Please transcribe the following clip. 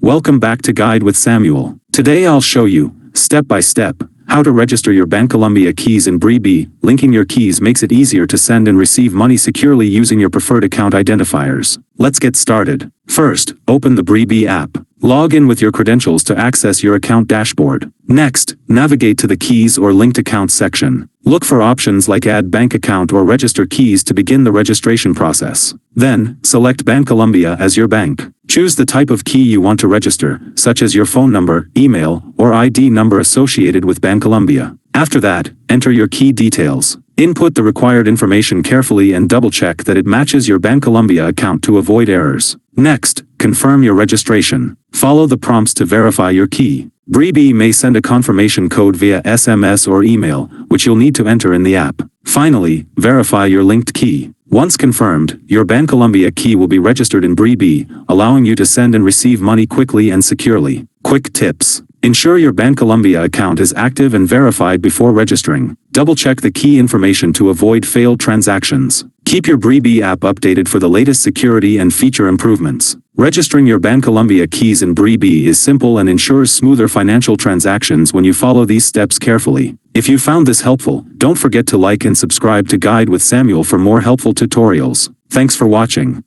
Welcome back to Guide with Samuel. Today I'll show you, step by step, how to register your Bancolombia keys in Bre B. Linking your keys makes it easier to send and receive money securely using your preferred account identifiers. Let's get started. First, open the Bre B app. Log in with your credentials to access your account dashboard. Next, navigate to the Keys or Linked Accounts section. Look for options like Add Bank Account or Register Keys to begin the registration process. Then, select Bancolombia as your bank. Choose the type of key you want to register, such as your phone number, email, or ID number associated with Bancolombia. After that, enter your key details. Input the required information carefully and double-check that it matches your Bancolombia account to avoid errors. Next, confirm your registration. Follow the prompts to verify your key. Bre B may send a confirmation code via SMS or email, which you'll need to enter in the app. Finally, verify your linked key. Once confirmed, your Bancolombia key will be registered in Bre B, allowing you to send and receive money quickly and securely. Quick tips. Ensure your Bancolombia account is active and verified before registering. Double-check the key information to avoid failed transactions. Keep your Bre B app updated for the latest security and feature improvements. Registering your Bancolombia keys in Bre B is simple and ensures smoother financial transactions when you follow these steps carefully. If you found this helpful, don't forget to like and subscribe to Guide with Samuel for more helpful tutorials. Thanks for watching.